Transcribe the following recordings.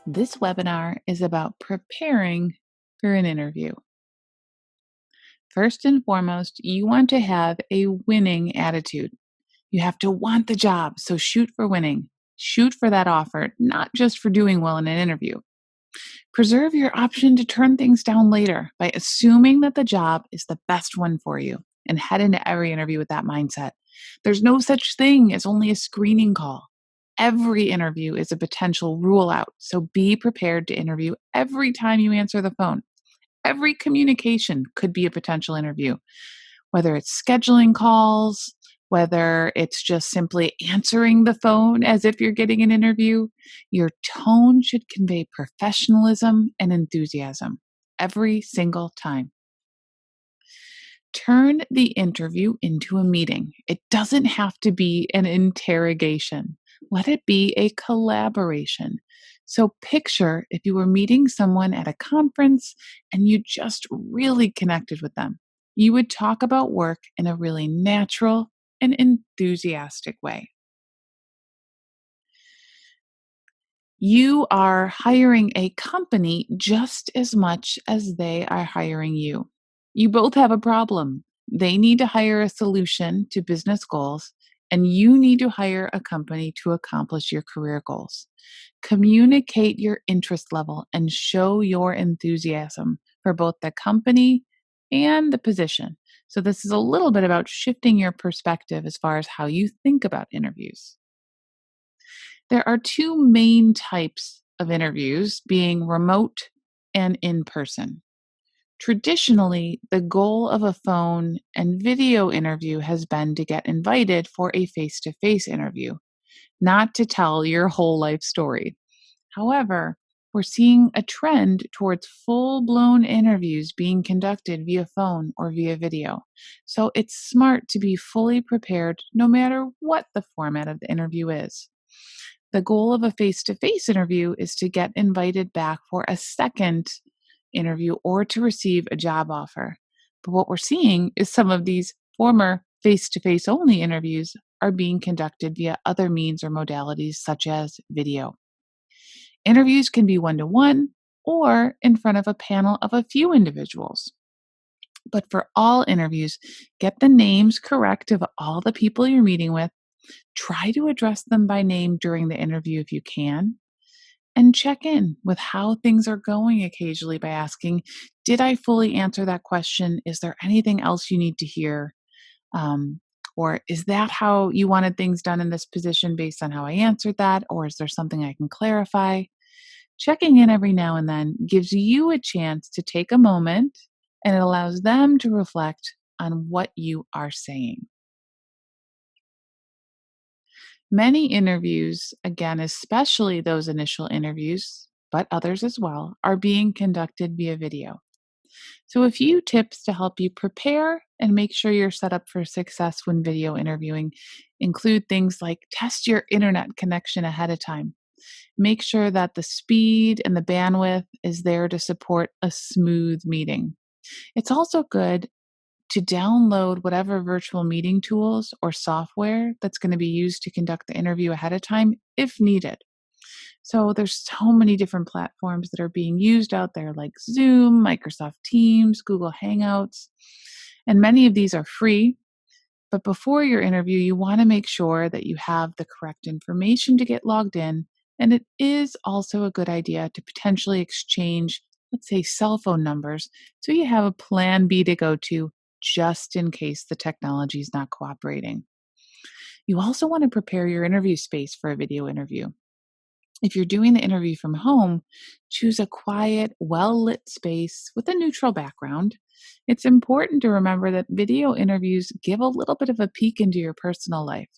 This webinar is about preparing for an interview. First and foremost, you want to have a winning attitude. You have to want the job, so shoot for winning. Shoot for that offer, not just for doing well in an interview. Preserve your option to turn things down later by assuming that the job is the best one for you and head into every interview with that mindset. There's no such thing as only a screening call. Every interview is a potential rule out, so be prepared to interview every time you answer the phone. Every communication could be a potential interview, whether it's scheduling calls, whether it's just simply answering the phone as if you're getting an interview. Your tone should convey professionalism and enthusiasm every single time. Turn the interview into a meeting. It doesn't have to be an interrogation. Let it be a collaboration. So picture if you were meeting someone at a conference and you just really connected with them. You would talk about work in a really natural and enthusiastic way. You are hiring a company just as much as they are hiring you. You both have a problem. They need to hire a solution to business goals, and you need to hire a company to accomplish your career goals. Communicate your interest level and show your enthusiasm for both the company and the position. So, this is a little bit about shifting your perspective as far as how you think about interviews. There are two main types of interviews, being remote and in person. Traditionally, the goal of a phone and video interview has been to get invited for a face to face interview, not to tell your whole life story. However, we're seeing a trend towards full blown interviews being conducted via phone or via video. So it's smart to be fully prepared no matter what the format of the interview is. The goal of a face to face interview is to get invited back for a second interview or to receive a job offer. But what we're seeing is some of these former face to face only interviews are being conducted via other means or modalities such as video. Interviews can be one to one or in front of a panel of a few individuals. But for all interviews, get the names correct of all the people you're meeting with. Try to address them by name during the interview if you can, and check in with how things are going occasionally by asking, did I fully answer that question? Is there anything else you need to hear? Or is that how you wanted things done in this position based on how I answered that? Or is there something I can clarify? Checking in every now and then gives you a chance to take a moment, and it allows them to reflect on what you are saying. Many interviews, again, especially those initial interviews, but others as well, are being conducted via video. So, a few tips to help you prepare and make sure you're set up for success when video interviewing include things like test your internet connection ahead of time. Make sure that the speed and the bandwidth is there to support a smooth meeting. It's also good to download whatever virtual meeting tools or software that's going to be used to conduct the interview ahead of time if needed. So there's so many different platforms that are being used out there like Zoom, Microsoft Teams, Google Hangouts, and many of these are free. But before your interview, you want to make sure that you have the correct information to get logged in. And it is also a good idea to potentially exchange, let's say, cell phone numbers so you have a plan B to go to just in case the technology is not cooperating. You also want to prepare your interview space for a video interview. If you're doing the interview from home, choose a quiet, well lit space with a neutral background. It's important to remember that video interviews give a little bit of a peek into your personal life.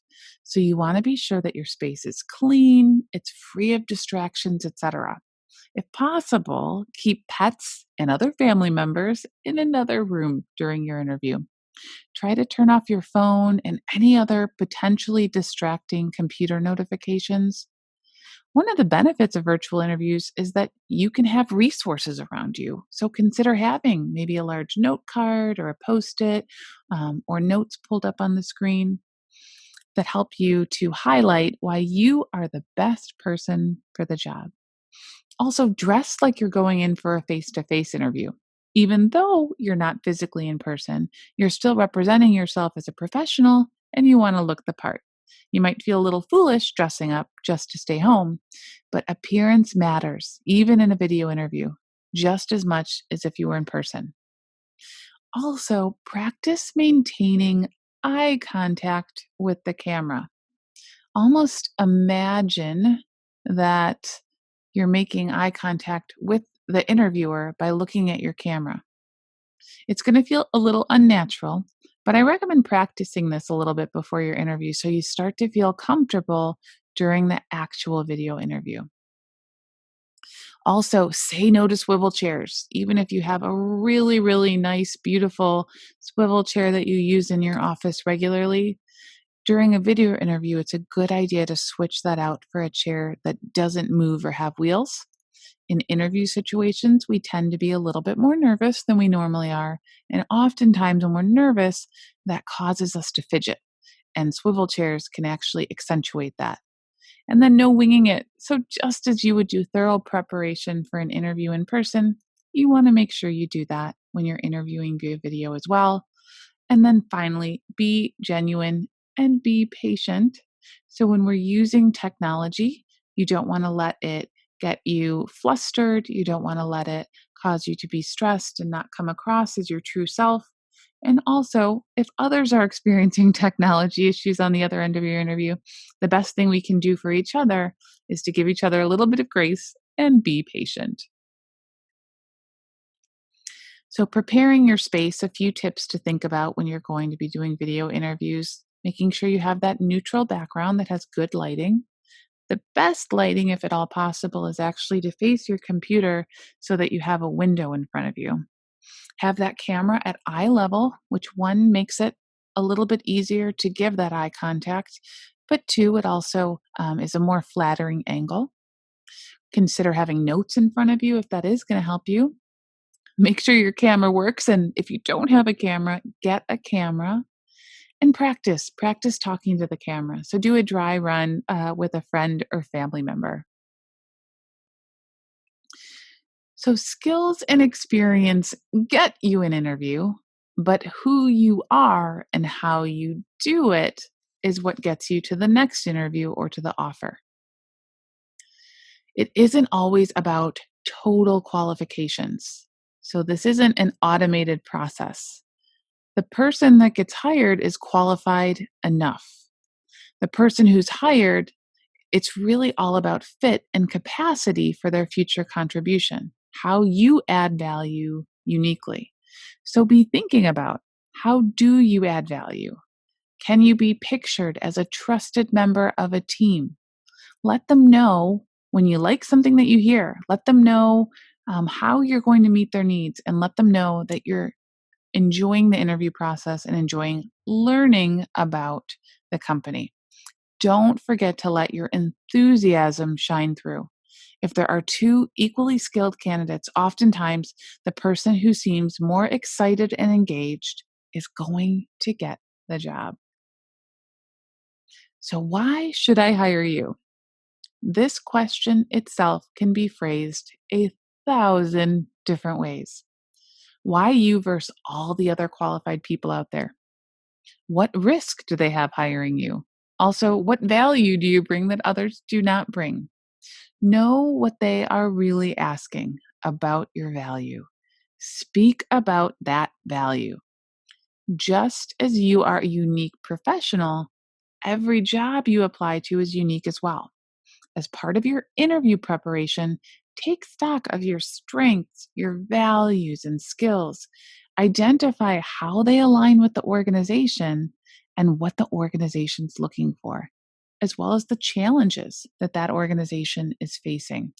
So you want to be sure that your space is clean, it's free of distractions, etc. If possible, keep pets and other family members in another room during your interview. Try to turn off your phone and any other potentially distracting computer notifications. One of the benefits of virtual interviews is that you can have resources around you. So consider having maybe a large note card or a post it or notes pulled up on the screen that help you to highlight why you are the best person for the job. Also, dress like you're going in for a face to face interview. Even though you're not physically in person, you're still representing yourself as a professional and you want to look the part. You might feel a little foolish dressing up just to stay home, but appearance matters, even in a video interview, just as much as if you were in person. Also, practice maintaining eye contact with the camera. Almost imagine that you're making eye contact with the interviewer by looking at your camera. It's going to feel a little unnatural, but I recommend practicing this a little bit before your interview so you start to feel comfortable during the actual video interview. Also, say no to swivel chairs. Even if you have a really, really nice, beautiful swivel chair that you use in your office regularly, during a video interview, it's a good idea to switch that out for a chair that doesn't move or have wheels. In interview situations, we tend to be a little bit more nervous than we normally are. And oftentimes, when we're nervous, that causes us to fidget. And swivel chairs can actually accentuate that. And then no winging it. So, just as you would do thorough preparation for an interview in person, you want to make sure you do that when you're interviewing via video as well. And then finally, be genuine and be patient. So, when we're using technology, you don't want to let it get you flustered. You don't want to let it cause you to be stressed and not come across as your true self. And also, if others are experiencing technology issues on the other end of your interview, the best thing we can do for each other is to give each other a little bit of grace and be patient. So, preparing your space, a few tips to think about when you're going to be doing video interviews, making sure you have that neutral background that has good lighting. The best lighting, if at all possible, is actually to face your computer so that you have a window in front of you. Have that camera at eye level, which one makes it a little bit easier to give that eye contact, but two, it also is a more flattering angle. Consider having notes in front of you if that is going to help you. Make sure your camera works. And if you don't have a camera, get a camera and practice talking to the camera. So do a dry run with a friend or family member. So skills and experience get you an interview, but who you are and how you do it is what gets you to the next interview or to the offer. It isn't always about total qualifications. So this isn't an automated process. The person that gets hired is qualified enough. The person who's hired, it's really all about fit and capacity for their future contribution, how you add value uniquely. So be thinking about, how do you add value? Can you be pictured as a trusted member of a team? Let them know when you like something that you hear. Let them know how you're going to meet their needs, and let them know that you're enjoying the interview process and enjoying learning about the company. Don't forget to let your enthusiasm shine through. If there are two equally skilled candidates, oftentimes the person who seems more excited and engaged is going to get the job. So, why should I hire you? This question itself can be phrased 1,000 different ways. Why you versus all the other qualified people out there? What risk do they have hiring you? Also, what value do you bring that others do not bring? Know what they are really asking about your value. Speak about that value. Just as you are a unique professional, every job you apply to is unique as well. As part of your interview preparation, take stock of your strengths, your values, and skills. Identify how they align with the organization and what the organization's looking for, as well as the challenges that that organization is facing.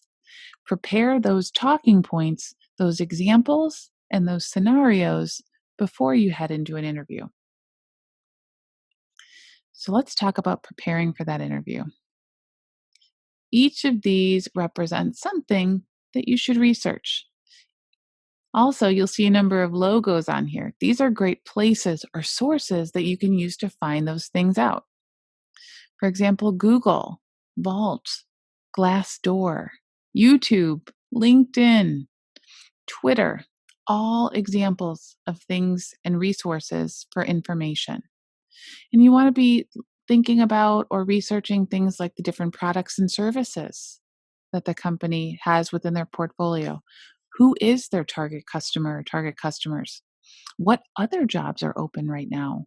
Prepare those talking points, those examples, and those scenarios before you head into an interview. So let's talk about preparing for that interview. Each of these represents something that you should research. Also, you'll see a number of logos on here. These are great places or sources that you can use to find those things out. For example, Google, Vault, Glassdoor. YouTube, LinkedIn, Twitter, all examples of things and resources for information. And you want to be thinking about or researching things like the different products and services that the company has within their portfolio. Who is their target customer or target customers? What other jobs are open right now?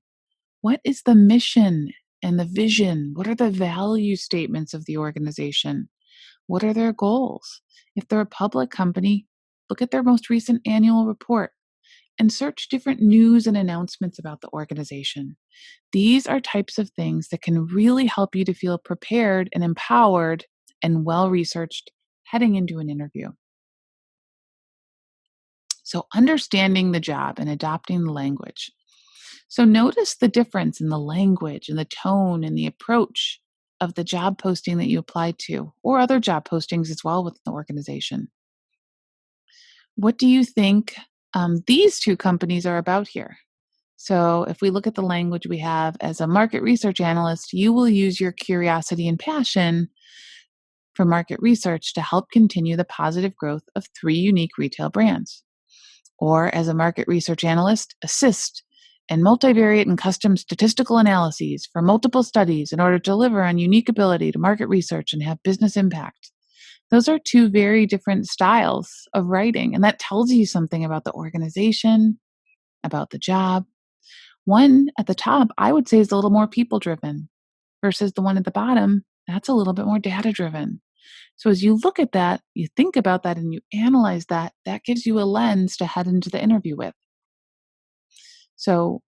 What is the mission and the vision? What are the value statements of the organization? What are their goals? If they're a public company, look at their most recent annual report and search different news and announcements about the organization. These are types of things that can really help you to feel prepared and empowered and well researched heading into an interview. So, understanding the job and adopting the language. So, notice the difference in the language and the tone and the approach of the job posting that you applied to, or other job postings as well within the organization. What do you think these two companies are about here? So, if we look at the language we have as a market research analyst, you will use your curiosity and passion for market research to help continue the positive growth of three unique retail brands. Or, as a market research analyst, assist in multivariate and custom statistical analyses for multiple studies in order to deliver on unique ability to market research and have business impact. Those are two very different styles of writing, and that tells you something about the organization, about the job. One at the top, I would say, is a little more people driven versus the one at the bottom, that's a little bit more data driven. So as you look at that, you think about that and you analyze that, that gives you a lens to head into the interview with. So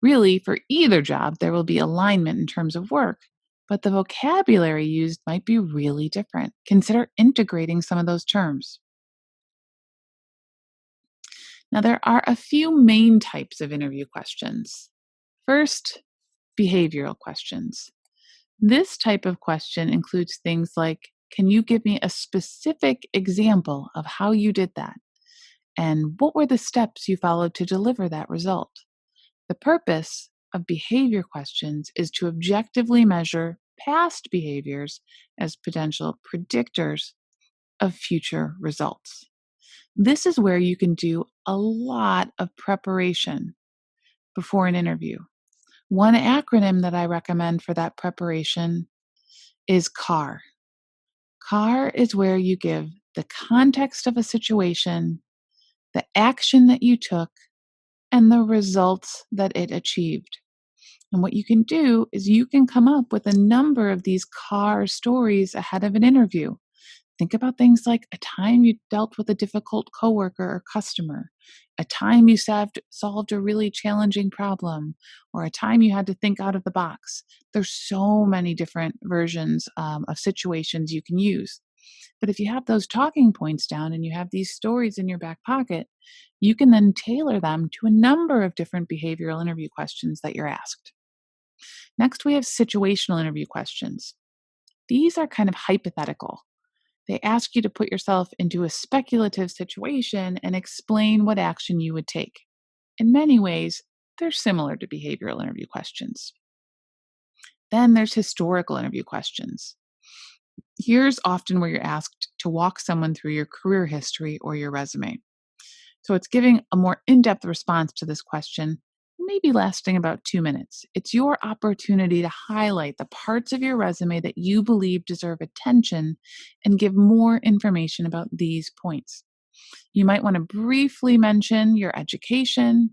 really, for either job, there will be alignment in terms of work, but the vocabulary used might be really different. Consider integrating some of those terms. Now, there are a few main types of interview questions. First, behavioral questions. This type of question includes things like, can you give me a specific example of how you did that? And what were the steps you followed to deliver that result? The purpose of behavior questions is to objectively measure past behaviors as potential predictors of future results. This is where you can do a lot of preparation before an interview. One acronym that I recommend for that preparation is CAR. CAR is where you give the context of a situation, the action that you took, and the results that it achieved. And what you can do is you can come up with a number of these CAR stories ahead of an interview. Think about things like a time you dealt with a difficult coworker or customer, a time you solved a really challenging problem, or a time you had to think out of the box. There's so many different versions of situations you can use. But if you have those talking points down and you have these stories in your back pocket, you can then tailor them to a number of different behavioral interview questions that you're asked. Next, we have situational interview questions. These are kind of hypothetical. They ask you to put yourself into a speculative situation and explain what action you would take. In many ways, they're similar to behavioral interview questions. Then there's historical interview questions. Here's often where you're asked to walk someone through your career history or your resume. So it's giving a more in-depth response to this question, maybe lasting about 2 minutes. It's your opportunity to highlight the parts of your resume that you believe deserve attention and give more information about these points. You might want to briefly mention your education,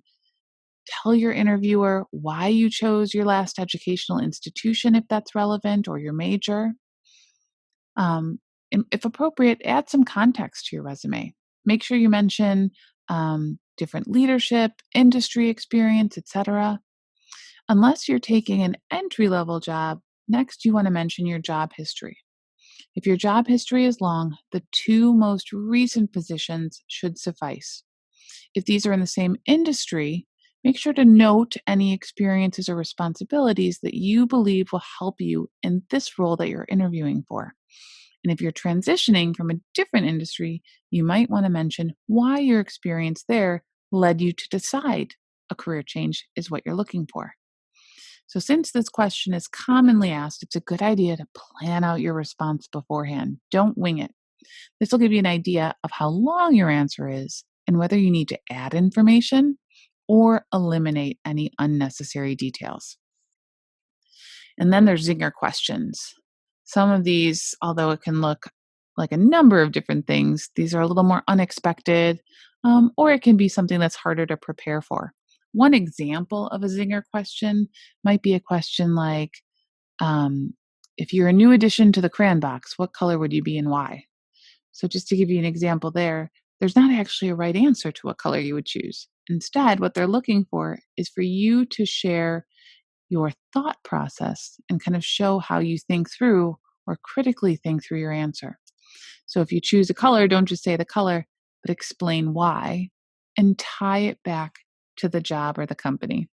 tell your interviewer why you chose your last educational institution if that's relevant, or your major. If appropriate, add some context to your resume. Make sure you mention different leadership, industry experience, etc. Unless you're taking an entry-level job, next you want to mention your job history. If your job history is long, the 2 most recent positions should suffice. If these are in the same industry, make sure to note any experiences or responsibilities that you believe will help you in this role that you're interviewing for. And if you're transitioning from a different industry, you might want to mention why your experience there led you to decide a career change is what you're looking for. So since this question is commonly asked, it's a good idea to plan out your response beforehand. Don't wing it. This will give you an idea of how long your answer is and whether you need to add information or eliminate any unnecessary details. And then there's zinger questions. Some of these, although it can look like a number of different things, these are a little more unexpected, or it can be something that's harder to prepare for. One example of a zinger question might be a question like, um, if you're a new addition to the crayon box, what color would you be and why? So, just to give you an example there, there's not actually a right answer to what color you would choose. Instead, what they're looking for is for you to share your thought process and kind of show how you think through or critically think through your answer. So if you choose a color, don't just say the color, but explain why and tie it back to the job or the company.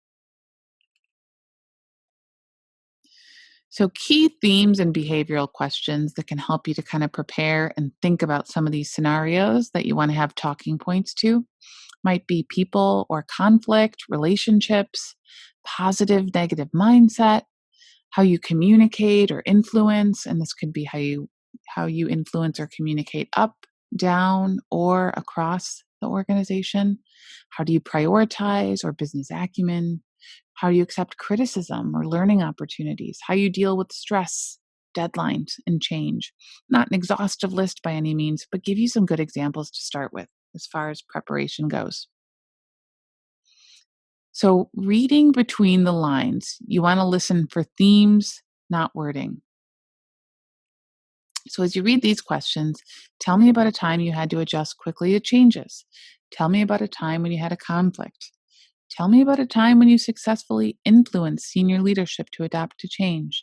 So, key themes and behavioral questions that can help you to kind of prepare and think about some of these scenarios that you want to have talking points to might be people or conflict, relationships, positive, negative mindset, how you communicate or influence, and this could be how you influence or communicate up, down, or across the organization. How do you prioritize or business acumen? How you accept criticism or learning opportunities? How you deal with stress, deadlines, and change? Not an exhaustive list by any means, but give you some good examples to start with as far as preparation goes. So, reading between the lines, you want to listen for themes, not wording. So, as you read these questions, tell me about a time you had to adjust quickly to changes. Tell me about a time when you had a conflict. Tell me about a time when you successfully influenced senior leadership to adapt to change.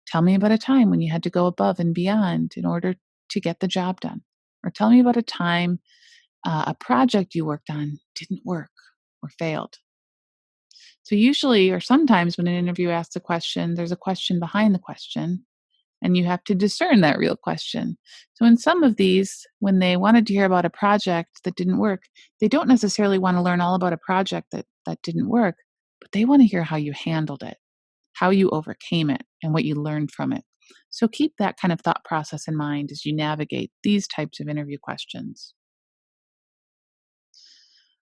Tell me about a time when you had to go above and beyond in order to get the job done. Or tell me about a time a project you worked on didn't work or failed. So, usually, or sometimes, when an interview asks a question, there's a question behind the question, and you have to discern that real question. So, in some of these, when they wanted to hear about a project that didn't work, they don't necessarily want to learn all about a project that didn't work, but they want to hear how you handled it, how you overcame it, and what you learned from it. So, keep that kind of thought process in mind as you navigate these types of interview questions.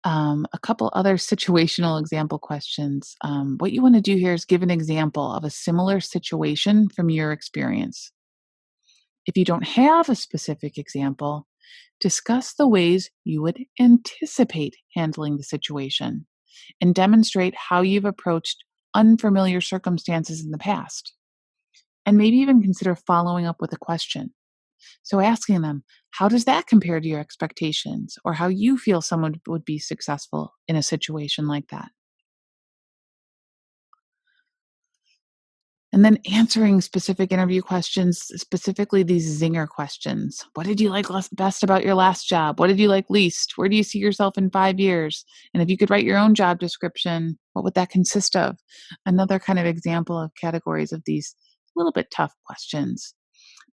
A couple other situational example questions. What you want to do here is give an example of a similar situation from your experience. If you don't have a specific example, discuss the ways you would anticipate handling the situation and demonstrate how you've approached unfamiliar circumstances in the past. And maybe even consider following up with a question. So, asking them, how does that compare to your expectations, or how you feel someone would be successful in a situation like that? And then answering specific interview questions, specifically these zinger questions. What did you like best about your last job? What did you like least? Where do you see yourself in 5 years? And if you could write your own job description, what would that consist of? Another kind of example of categories of these little bit tough questions.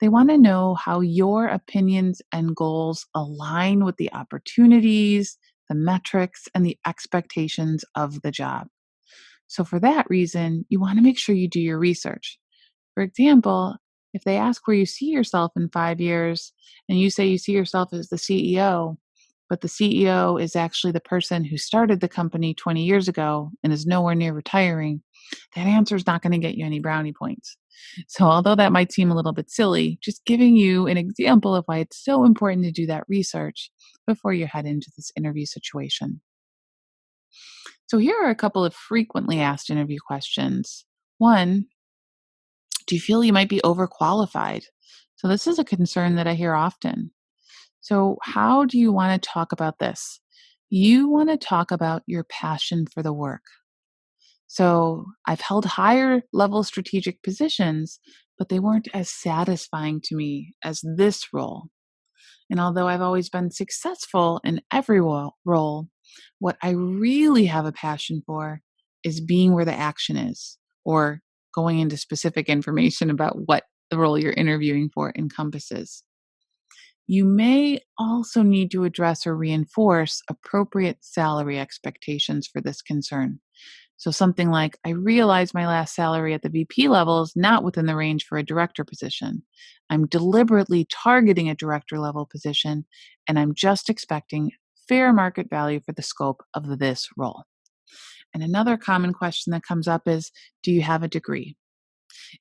They want to know how your opinions and goals align with the opportunities, the metrics, and the expectations of the job. So, for that reason, you want to make sure you do your research. For example, if they ask where you see yourself in 5 years and you say you see yourself as the CEO, but the CEO is actually the person who started the company 20 years ago and is nowhere near retiring, that answer is not going to get you any brownie points. So, although that might seem a little bit silly, just giving you an example of why it's so important to do that research before you head into this interview situation. So, here are a couple of frequently asked interview questions. One, do you feel you might be overqualified? So, this is a concern that I hear often. So, how do you want to talk about this? You want to talk about your passion for the work. So, I've held higher level strategic positions, but they weren't as satisfying to me as this role. And although I've always been successful in every role, what I really have a passion for is being where the action is, or going into specific information about what the role you're interviewing for encompasses. You may also need to address or reinforce appropriate salary expectations for this concern. So something like, I realize my last salary at the VP level is not within the range for a director position. I'm deliberately targeting a director level position, and I'm just expecting fair market value for the scope of this role. And another common question that comes up is, do you have a degree?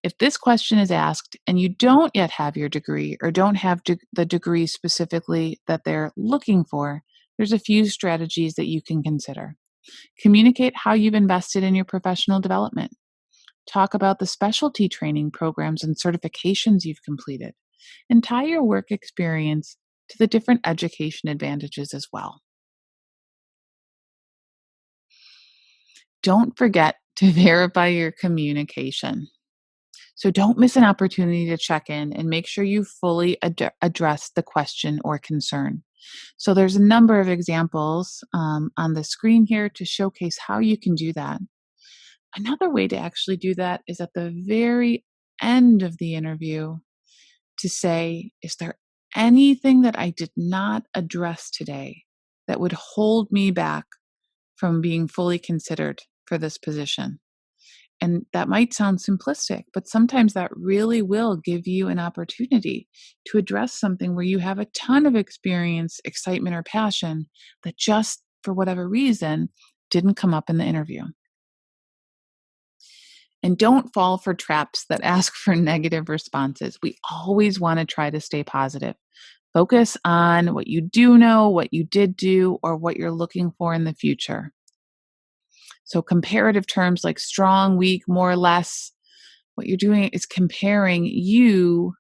If this question is asked and you don't yet have your degree or don't have the degree specifically that they're looking for, there's a few strategies that you can consider. Communicate how you've invested in your professional development. Talk about the specialty training programs and certifications you've completed. And tie your work experience to the different education advantages as well. Don't forget to verify your communication. So don't miss an opportunity to check in and make sure you fully address the question or concern. So there's a number of examples on the screen here to showcase how you can do that. Another way to actually do that is at the very end of the interview to say, is there anything that I did not address today that would hold me back from being fully considered for this position? And that might sound simplistic, but sometimes that really will give you an opportunity to address something where you have a ton of experience, excitement, or passion that just for whatever reason didn't come up in the interview. And don't fall for traps that ask for negative responses. We always want to try to stay positive. Focus on what you do know, what you did do, or what you're looking for in the future. So comparative terms like strong, weak, more or less, what you're doing is comparing you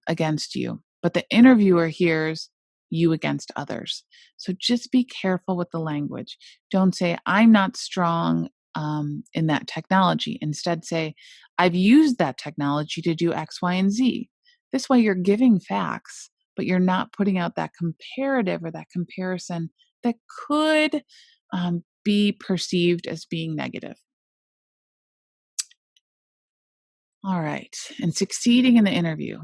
against you. But the interviewer hears you against others. So just be careful with the language. Don't say, I'm not strong in that technology. Instead, say, I've used that technology to do X, Y, and Z. This way, you're giving facts, but you're not putting out that comparative or that comparison that could be perceived as being negative. All right. And succeeding in the interview,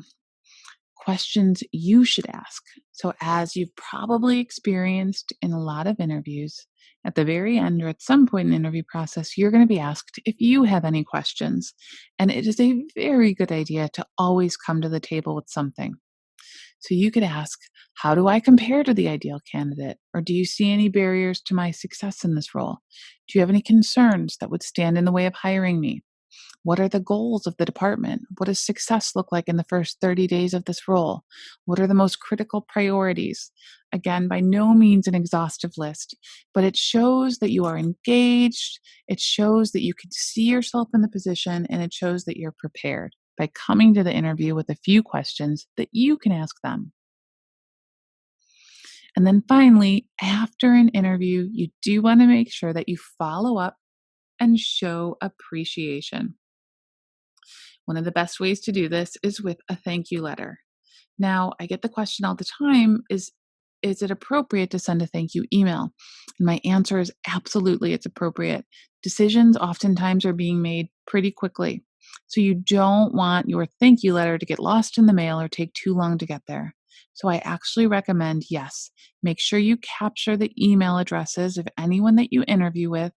questions you should ask. So, as you've probably experienced in a lot of interviews, at the very end or at some point in the interview process, you're going to be asked if you have any questions. And it is a very good idea to always come to the table with something. So, you could ask, how do I compare to the ideal candidate? Or do you see any barriers to my success in this role? Do you have any concerns that would stand in the way of hiring me? What are the goals of the department? What does success look like in the first 30 days of this role? What are the most critical priorities? Again, by no means an exhaustive list, but it shows that you are engaged. It shows that you can see yourself in the position, and it shows that you're prepared by coming to the interview with a few questions that you can ask them. And then finally, after an interview, you do want to make sure that you follow up and show appreciation. One of the best ways to do this is with a thank you letter. Now, I get the question all the time is it appropriate to send a thank you email? And my answer is absolutely it's appropriate. Decisions oftentimes are being made pretty quickly. So you don't want your thank you letter to get lost in the mail or take too long to get there. So I actually recommend, yes, make sure you capture the email addresses of anyone that you interview with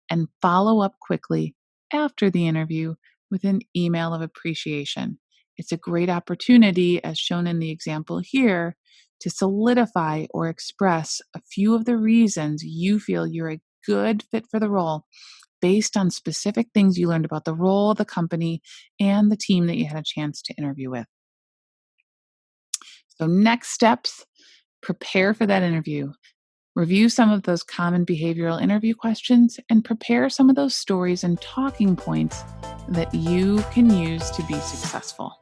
and follow up quickly after the interview with an email of appreciation. It's a great opportunity, as shown in the example here, to solidify or express a few of the reasons you feel you're a good fit for the role based on specific things you learned about the role, the company, and the team that you had a chance to interview with. So, next steps, prepare for that interview. Review some of those common behavioral interview questions and prepare some of those stories and talking points that you can use to be successful.